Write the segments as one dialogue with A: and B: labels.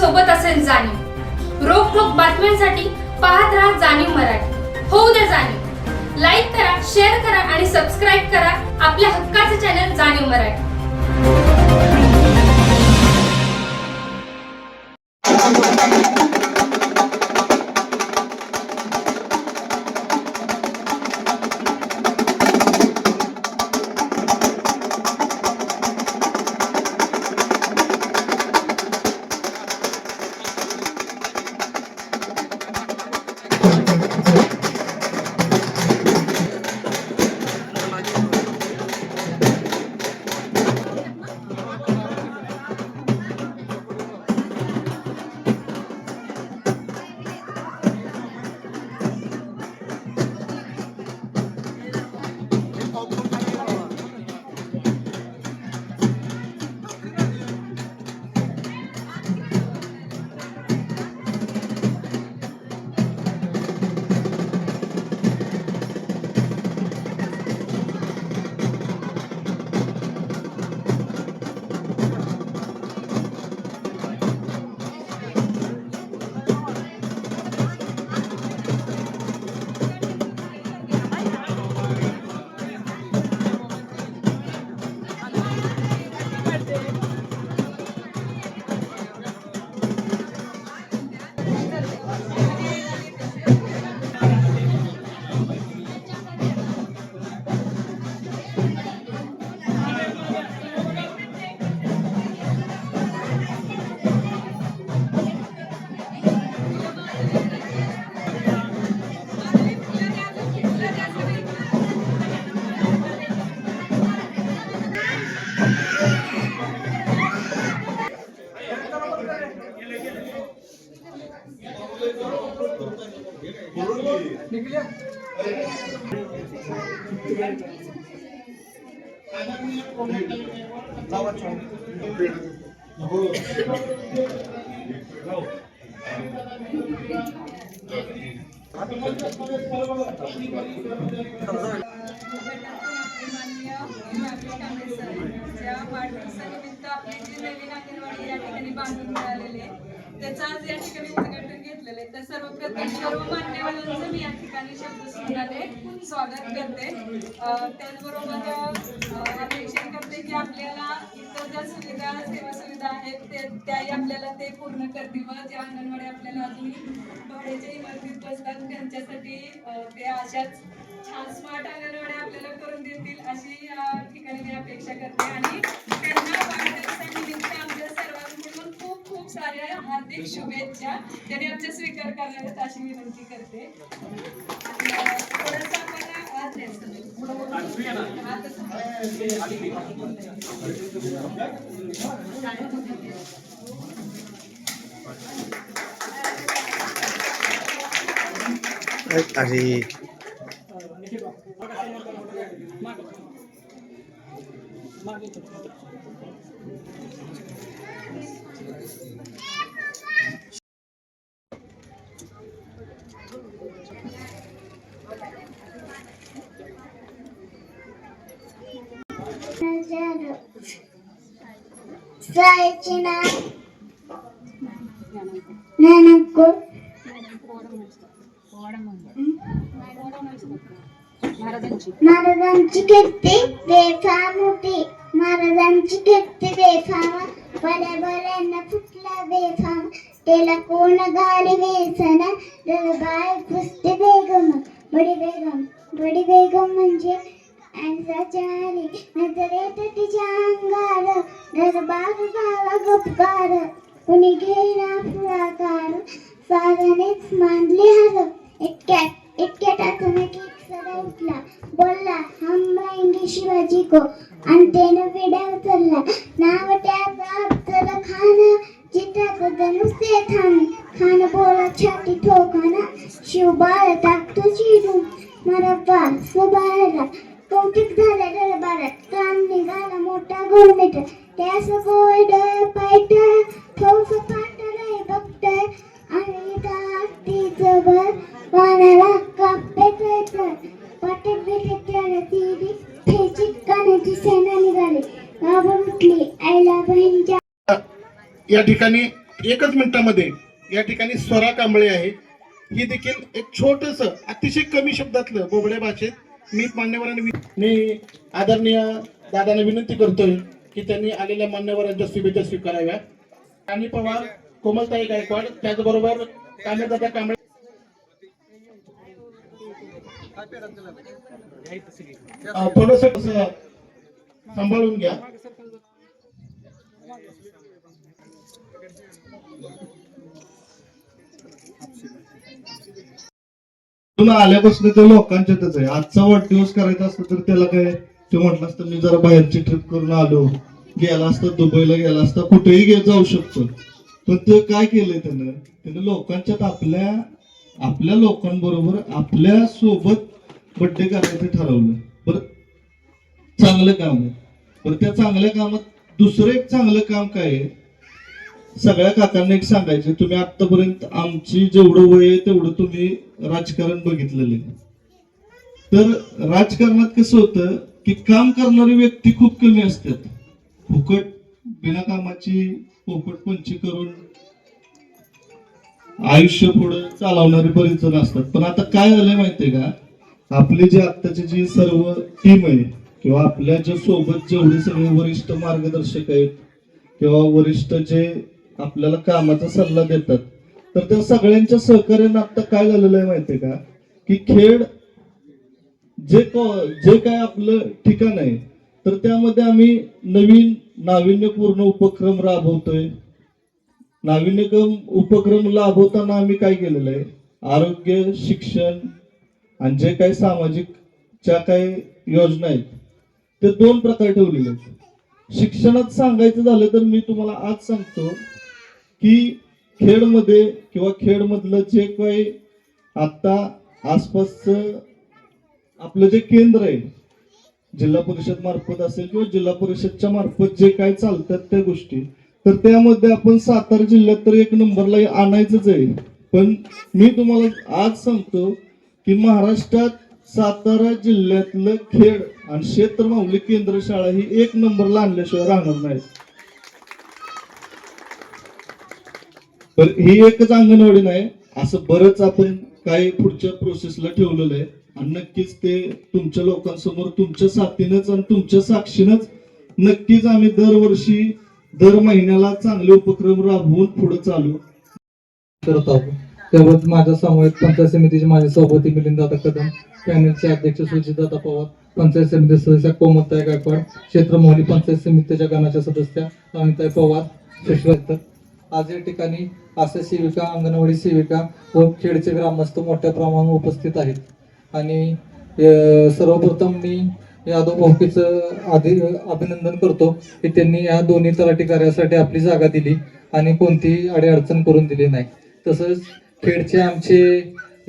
A: सोबत असेल जाणीव. रोखोक बातम्यांसाठी पाहत राहा जाणीव मराठी. होऊ द्या जाणीव. लाईक करा, शेअर करा आणि सबस्क्राईब करा आपल्या हक्काचे चॅनल जाणीव मराठी.
B: वाढदिवसानिमित्त आपली जी नवीन अंगणवाडी या ठिकाणी बांधून मिळालेली आहे त्याचं आज या ठिकाणी उद्घाटन घेतलेलं आहे. तर सर्वप्रथम सर्व मान्यवरांचं मी या ठिकाणी शब्दसुमनाने स्वागत करते. त्याचबरोबर अपेक्षा करते की आपल्याला इतर ज्या सुविधा सेवा सुविधा आहेत त्याही आपल्याला ते पूर्ण करतील व ज्या अंगणवाडी आपल्याला अजूनही भाड्याच्या इमारतीत बसतात त्यांच्यासाठी ते अशाच छान स्मार्ट अंगणवाड्या आपल्याला करून देतील अशी या ठिकाणी मी अपेक्षा करते. आणि त्यांना वाढदिवसानिमित्त आमच्या सर्वांकडून खूप खूप साऱ्या हार्दिक शुभेच्छा त्यांनी आमच्या स्वीकार कराव्यात अशी विनंती करते. थोडंसं
C: अरे
D: महाराजांची कीर्ती बेफाम होती. महाराजांची कीर्ती बेफाम बऱ्या बऱ्यांना फुटला बेफाम त्याला कोण घाली वेसना दरबार कुस्ती बेगम बडी बेगम म्हणजे चारी नजरेत तिच्या अंगार दरबार झाला गपकार कुणी घेईना पुढाकार साधनेच मांडली हार इतक्यात अचानक उठला बोलला हम रहेंगे शिवाजी को आणि त्यानं विड्या उचलला नाव त्याचा अफजल खान चित्रात धनुष्य खान बोला छाती ठोकाना शिवबाळ टाकतो चिरून मरब्बा सुबाळला कौतुक झालं दरबारात काम निघाला मोठा गोलमेट त्यास गोड पायट ठोस पाटलय बघत आणि ती जबर वाण्याला कापेत पाटक बेटे ती फेची कानाची सेना निघाली घाबरून उठली आईला बहिणीच्या
E: या ठिकाणी एकच मिनिटामध्ये या ठिकाणी स्वरा कांबळे आहे, ही देखील एक छोटस अतिशय कमी शब्दातलं बोबड्या भाषेत मी मान्यवरांनी मी आदरणीय दादांना विनंती करतोय की त्यांनी आलेल्या मान्यवरांच्या शुभेच्छा स्वीकाराव्या. आणि पवार, कोमलताई गायकवाड, त्याचबरोबर कामेदादा कांबळे. थोडस सांभाळून घ्या.
F: आल्यापासून ते लोकांच्यातच आहे. आजचा वाढदिवस करायचा असतं तर त्याला काय ते म्हटलं असतं मी जरा बाहेरची ट्रिप करून आलो, गेला असता दुबईला गेला असता, कुठेही जाऊ शकतो. पण ते काय केलंय त्यानं लोकांच्यात आपल्या लोकांबरोबर आपल्या सोबत बड्डे करायचं ठरवलं. बरं, चांगलं काम आहे. बरं, त्या चांगल्या कामात दुसरं एक चांगलं काम काय आहे, सगळ्या काकांना एक सांगायचे, तुम्ही आतापर्यंत आमची जेवढं वय आहे तेवढं तुम्ही राजकारण बघितलेलं आहे. तर राजकारणात कसं होतं की काम करणारी व्यक्ती खूप कमी असतात. फुकट बिनाकामाची पोपटपंची करून आयुष्य पुढे चालवणारे बरेच जण असतात. पण आता काय झालंय माहितीये का, आपली जी आत्ताची जी सर्व टीम आहे किंवा आपल्या जे सोबत जेवढे सगळे वरिष्ठ मार्गदर्शक आहेत किंवा वरिष्ठ जे आपल्याला कामाचा सल्ला देतात, तर त्या सगळ्यांच्या सहकार्याने आता काय झालेलं आहे माहितीये का की खेड जे काय आपलं ठिकाण आहे तर त्यामध्ये आम्ही नवीन नाविन्यपूर्ण उपक्रम राबवतोय. नाविन्यपूर्ण उपक्रम राबवताना आम्ही काय केलेलं आहे, आरोग्य, शिक्षण आणि जे काही सामाजिक ज्या काही योजना आहेत ते 2 प्रकार ठेवलेले आहेत. शिक्षणात सांगायचं झालं तर मी तुम्हाला आज सांगतो की खेडमध्ये किंवा खेडमधलं जे काही आता आसपासचं आपलं जे केंद्र आहे, जिल्हा परिषद मार्फत असेल किंवा जिल्हा परिषदच्या मार्फत जे काय चालतात त्या गोष्टी, तर त्यामध्ये आपण सातारा जिल्ह्यात तर 1 नंबरला आणायचंच आहे. पण मी तुम्हाला आज सांगतो की महाराष्ट्रात सातारा जिल्ह्यातलं खेड आणि क्षेत्रमाऊली केंद्र शाळा ही 1 नंबरला आणल्याशिवाय राहणार नाही. तर ही एकच अंगणवाडी नाही, असं बरंच आपण काही पुढच्या प्रोसेसला ठेवलेलं आहे. आणि नक्कीच ते तुमच्या लोकांसमोर तुमच्या साथीनंच आणि तुमच्या साक्षीनंच नक्कीच आम्ही दरवर्षी दर महिन्याला चांगले उपक्रम राबवून पुढे चालू
G: करत आहोत. त्याबद्दल माझ्या सामूहिक पंचायत समितीचे माझे सभापती मिलिंददादा कदम, पॅनलचे अध्यक्ष सुजितदादा पवार, पंचायत समिती सदस्य कोमलताई गायकवाड, क्षेत्रमौली पंचायत समितीच्या गणाच्या सदस्या अमिताई पवार, शशिवर्धन. आज या ठिकाणी आशा सेविका, अंगणवाडी सेविका व खेडचे ग्रामस्थ मोठ्या प्रमाणावर उपस्थित आहेत. आणि सर्वप्रथम मी यादव भाऊकीचं अभिनंदन करतो की त्यांनी या दोन्ही तलाठी कार्यासाठी आपली जागा दिली आणि कोणतीही अडीअडचण करून दिली नाही. तसंच खेडचे आमचे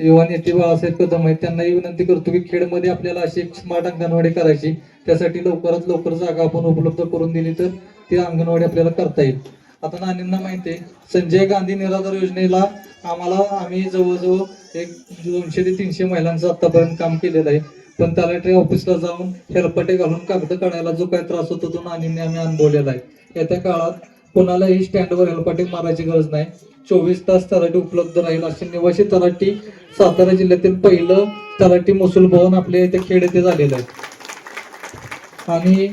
G: युवा नेते बाळासाहेब कदम आहेत, त्यांनाही विनंती करतो की खेडमध्ये आपल्याला अशी एक स्मार्ट अंगणवाडी करायची, त्यासाठी लवकरात लवकर जागा आपण उपलब्ध करून दिली तर ती अंगणवाडी आपल्याला करता येईल. आता नानींना माहिती आहे, संजय गांधी निराधार योजनेला आम्ही जवळजवळ एक 200 ते 300 महिलांचं आतापर्यंत काम केलेलं आहे. पण तलाठी ऑफिसला जाऊन हेलपाटे घालून कागद काढायला जो काही त्रास होतो तो नानींनी आम्ही अनुभवलेला आहे. येत्या काळात कोणालाही स्टँडवर हेलपाटे मारायची गरज नाही, 24 तास तलाठी उपलब्ध राहील असे निवासी तलाठी सातारा जिल्ह्यातील पहिलं तलाठी महसूल भवन आपल्या इथे खेड येथे झालेलं आहे. आणि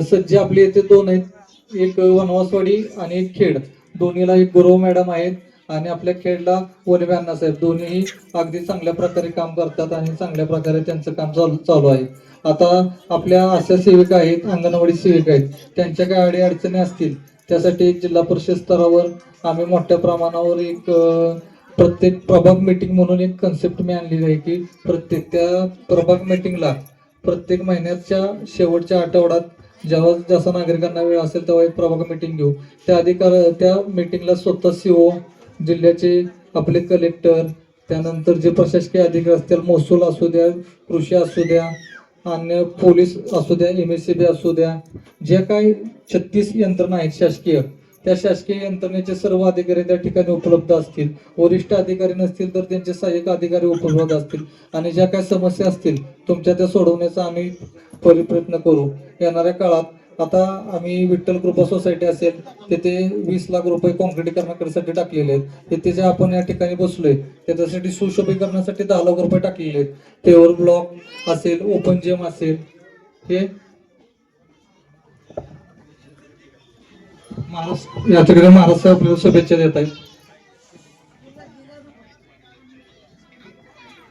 G: सज्जे आपले येथे 2 आहेत, एक वनवासवाडी आणि एक खेड. दोन्हीला एक गुरव मॅडम आहेत आणि आपल्या खेडला वनवे अण्णासाहेब, दोन्ही अगदी चांगल्या प्रकारे काम करतात आणि चांगल्या प्रकारे त्यांचं काम चालू आहे. आता आपल्या आशा सेविका आहेत, अंगणवाडी सेविका आहेत, त्यांच्या काही अडीअडचणी असतील त्यासाठी एक जिल्हा परिषद स्तरावर आम्ही मोठ्या प्रमाणावर एक प्रत्येक प्रभाग मीटिंग म्हणून एक कन्सेप्ट मी आणलेली आहे की प्रत्येक त्या प्रभाग मीटिंगला प्रत्येक महिन्याच्या शेवटच्या आठवड्यात जेव्हा जसा नागरिकांना वेळ असेल तेव्हा एक प्रभाग मीटिंग घेऊ. त्या मीटिंगला स्वतः सीओ, जिल्ह्याचे आपले कलेक्टर, त्यानंतर जे प्रशासकीय अधिकारी असतील, महसूल असू द्या, कृषी असू द्या, अन्य पोलीस असू द्या, MSCB असू द्या, जे काही 36 यंत्रणा आहेत शासकीय, त्या शासकीय यंत्रणेचे सर्व अधिकारी त्या ठिकाणी उपलब्ध असतील. वरिष्ठ अधिकारी नसतील तर त्यांचे सहाय्यक अधिकारी उपलब्ध असतील आणि ज्या काही समस्या असतील तुमच्या त्या सोडवण्याचा आम्ही प्रयत्न करू. येणाऱ्या काळात आता आम्ही विठ्ठल कृपा सोसायटी असेल तिथे 20 लाख रुपये कॉन्क्रिटीकरणासाठी टाकलेले आहेत. तिथे जे आपण या ठिकाणी बसलोय त्याच्यासाठी सुशोभीकरणासाठी 10 लाख रुपये टाकलेले आहेत. पेवर ब्लॉक असेल, ओपन जिम असेल, हे या ठिकाणी महाराज साहेब आपल्याला शुभेच्छा देत आहेत.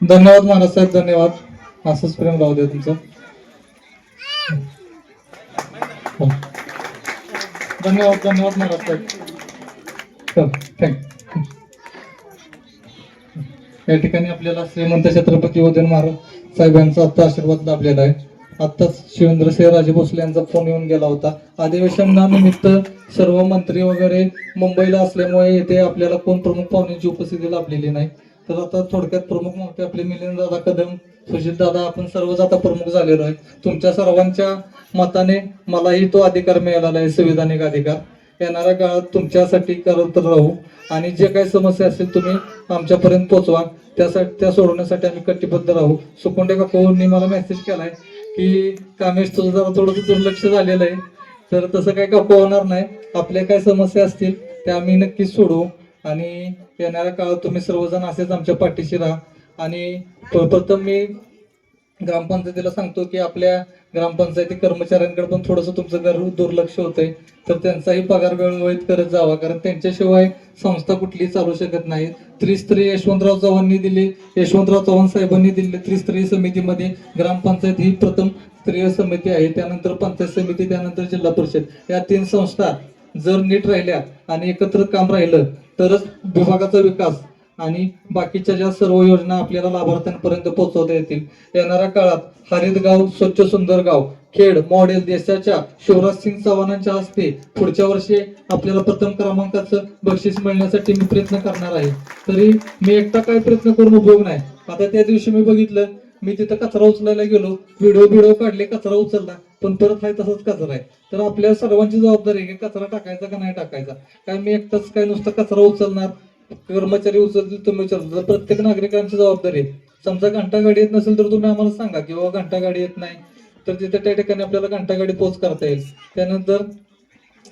G: धन्यवाद महाराज साहेब, धन्यवाद. असंच प्रेम राहू द्या तुमचं. धन्यवाद धन्यवाद महाराज साहेब. थँक्यू. या ठिकाणी आपल्याला श्रीमंत छत्रपती उदयन महाराज साहेबांचा आता आशीर्वाद लाभलेला आहे. आत्ताच शिवेंद्रसिंहराजे भोसले यांचा फोन येऊन गेला होता. अधिवेशनानिमित्त सर्व मंत्री वगैरे मुंबईला असल्यामुळे येथे आपल्याला कोण प्रमुख पाहुण्यांची उपस्थिती लाभलेली नाही. तर आता थोडक्यात प्रमुख मोठे आपले मिलिंददादा कदम, सुजितदादा, आपण सर्वच आता प्रमुख झालेलो आहे. तुमच्या सर्वांच्या मताने मलाही तो अधिकार मिळालेला आहे, संविधानिक अधिकार. येणाऱ्या काळात तुमच्यासाठी करत राहू आणि जे काही समस्या असतील तुम्ही आमच्यापर्यंत पोहोचवा. त्यासाठी त्या सोडवण्यासाठी आम्ही कटिबद्ध राहू. सुकोंडे काकूंनी मला मेसेज केलाय की कामेश तुझं जरा थोडंसं दुर्लक्ष झालेलं आहे, तर तसं काही काकू होणार नाही. आपल्या काय समस्या असतील त्या आम्ही नक्कीच सोडवू आणि येणाऱ्या काळात तुम्ही सर्वजण असेच आमच्या पाठीशी राहा. आणि प्रथम मी ग्रामपंचायतीला सांगतो की आपल्या ग्रामपंचायती कर्मचाऱ्यांकडे पण थोडंसं तुमचं दुर्लक्ष होतंय, तर त्यांचाही पगार वेळोवेळी करत जावा, कारण त्यांच्याशिवाय संस्था कुठली चालू शकत नाही. त्रिस्तरीय यशवंतराव चव्हाण साहेबांनी दिलेली त्रिस्तरीय समितीमध्ये ग्रामपंचायत ही प्रथम स्तरीय समिती आहे, त्यानंतर पंचायत समिती, त्यानंतर जिल्हा परिषद. या 3 संस्था जर नीट राहिल्या आणि एकत्र काम राहिलं तरच विभागाचा विकास आणि बाकीच्या ज्या सर्व योजना आपल्याला लाभार्थ्यांपर्यंत पोहोचवता येतील. येणाऱ्या काळात हरित गाव, स्वच्छ सुंदर गाव, खेड मॉडेल देशाच्या शिवराज सिंग चव्हाणांच्या हस्ते पुढच्या वर्षी आपल्याला प्रथम क्रमांकाचं बक्षीस मिळण्यासाठी मी प्रयत्न करणार आहे. तरी मी एकटा काय प्रयत्न करून उपयोग नाही. आता त्या दिवशी मी बघितलं, मी तिथं कचरा उचलायला गेलो, व्हिडिओ काढले, कचरा उचलला, पण परत आहे तसंच कचरा आहे. तर आपल्या सर्वांची जबाबदारी आहे की कचरा टाकायचा का नाही टाकायचा. काय मी एकटाच काय नुसतं कचरा उचलणार, कर्मचारी उचलतील, तुम्ही उचलता. प्रत्येक नागरिकांची जबाबदारी आहे. समजा घंटा गाडी येत नसेल तर तुम्ही आम्हाला सांगा की बाबा घंटा गाडी येत नाही, तर तिथे त्या ठिकाणी आपल्याला घंटा गाडी पोच करता येईल. त्यानंतर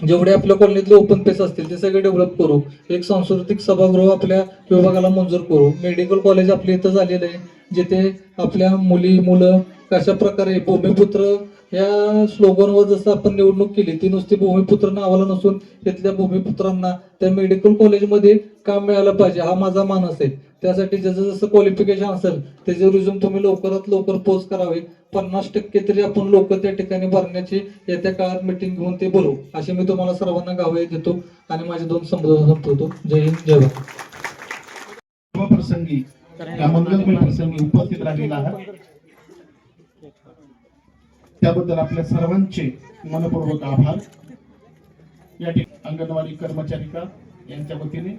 G: जेवढे आपल्या कॉलनीतले ओपन पेस असतील ते सगळे डेव्हलप करू. एक सांस्कृतिक सभागृह आपल्या विभागाला मंजूर करू. मेडिकल कॉलेज आपल्या इथं झालेलं आहे, जिथे आपल्या मुलं कशा प्रकारे भूमिपुत्र या स्लोगनवर जसं आपण निवडणूक केली, ती नुसती भूमिपुत्र नावाला नसून तिथल्या भूमिपुत्रांना त्या मेडिकल कॉलेजमध्ये काम मिळालं पाहिजे, हा माझा मानस आहे. त्यासाठी जसं जसं क्वालिफिकेशन असेल त्याचे रिझ्यूम तुम्ही लवकरात लवकर पोस्ट करावे. 50% तरी आपण लोक त्या ठिकाणी भरण्याची येत्या काळात मीटिंग घेऊन ते बोलू, असे मी तुम्हाला सर्वांना गावे देतो आणि माझे 2 संपवतो. जय हिंद, जय भारत.
E: प्रसंगी या मंगलमय प्रसंगी उपस्थित राहिलेला आहात त्याबद्दल आपल्या सर्वांचे मनपूर्वक आभार. या ठिकाणी अंगणवाडी कर्मचारिका यांच्या वतीने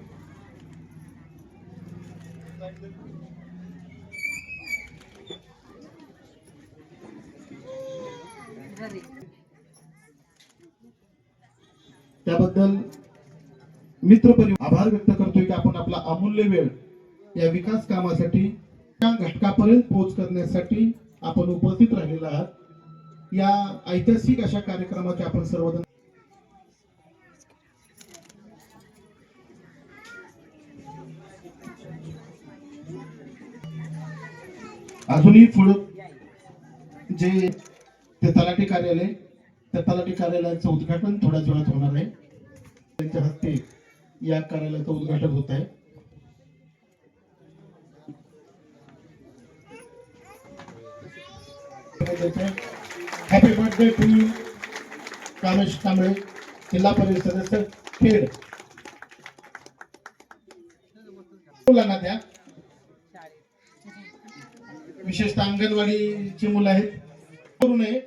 E: त्याबद्दल मित्रपरिवार आभार व्यक्त करतोय की आपण आपला अमूल्य वेळ या विकास कामासाठी त्या घटकापर्यंत पोहोच करण्यासाठी आपण उपस्थित राहिलेला आहात. या ऐतिहासिक अशा कार्यक्रमाचे आपण सर्वजण अजूनही पुढे जे ते तलाठी कार्यालय, त्या तलाठी कार्यालयाचं उद्घाटन थोड्याच वेळात होणार आहे. त्यांच्या हस्ते या कार्यालयाचं उद्घाटन होत आहे. Happy birthday to you Kamesh Kamble, जिल्हा परिषद सदस्य खेड. मुलांना द्या, विशेषतः अंगणवाडीची मुलं आहेत. करू नये.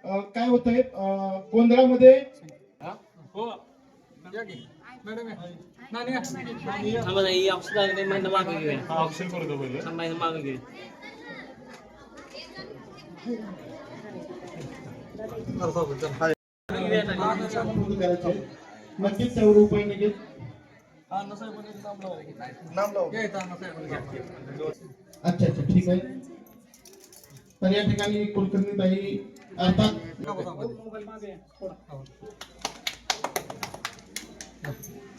E: काय होत आहे गोंधळामध्ये नक्कीच त्यावर उपाय निघेल. अच्छा ठीक आहे. तर या ठिकाणी कुलकर्णी ताई अर्थात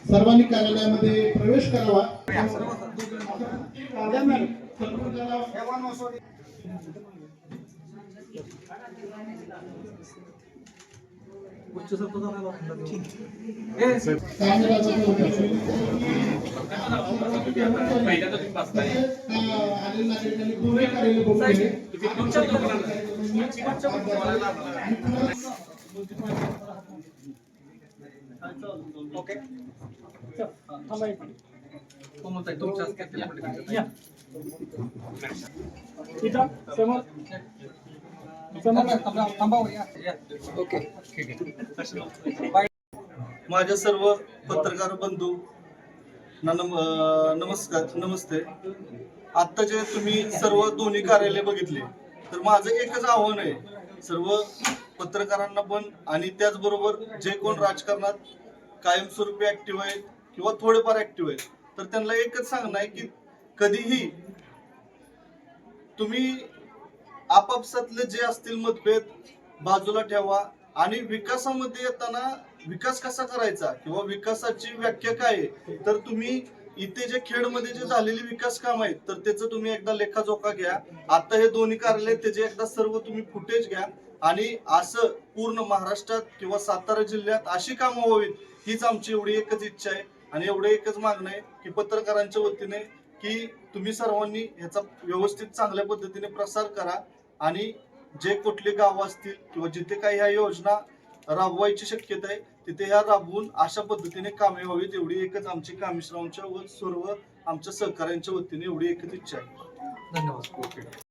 E: सर्वांनी कार्यालयामध्ये प्रवेश करावा.
F: माझ्या सर्व पत्रकार बंधू नमस्ते. आता जे तुम्ही सर्व दोन्ही कार्यालय बघितले तर माझं एकच आव्हान आहे सर्व पत्रकारांना पण आणि त्याचबरोबर जे कोण राजकारणात कायमस्वरूपी ऍक्टिव्ह आहेत किंवा थोडेफार ऍक्टिव्ह आहेत तर त्यांना एकच सांगणं आहे की कधीही तुम्ही आपापसातले जे असतील मतभेद बाजूला ठेवा आणि विकासामध्ये येताना विकास कसा करायचा किंवा विकासाची व्याख्या काय आहे तर तुम्ही इथे जे खेडमध्ये जे झालेली विकास काम आहेत तर त्याचं तुम्ही एकदा लेखाजोखा घ्या. आता हे दोन्ही कार्यालय त्याचे एकदा सर्व तुम्ही फुटेज घ्या आणि असं पूर्ण महाराष्ट्रात किंवा सातारा जिल्ह्यात अशी कामं व्हावीत हीच आमची एवढी एकच इच्छा आहे आणि एवढं एकच मागणं आहे की पत्रकारांच्या वतीने की तुम्ही सर्वांनी ह्याचा व्यवस्थित चांगल्या पद्धतीने प्रसार करा आणि जे कुठले गाव असतील किंवा जिथे काही ह्या योजना राबवायची शक्यता आहे तिथे ह्या राबवून अशा पद्धतीने कामे व्हावीत एवढी एकच आमची कामेश्वरांच्या व सर्व आमच्या सहकाऱ्यांच्या वतीने एवढी एकच इच्छा आहे.
G: धन्यवाद.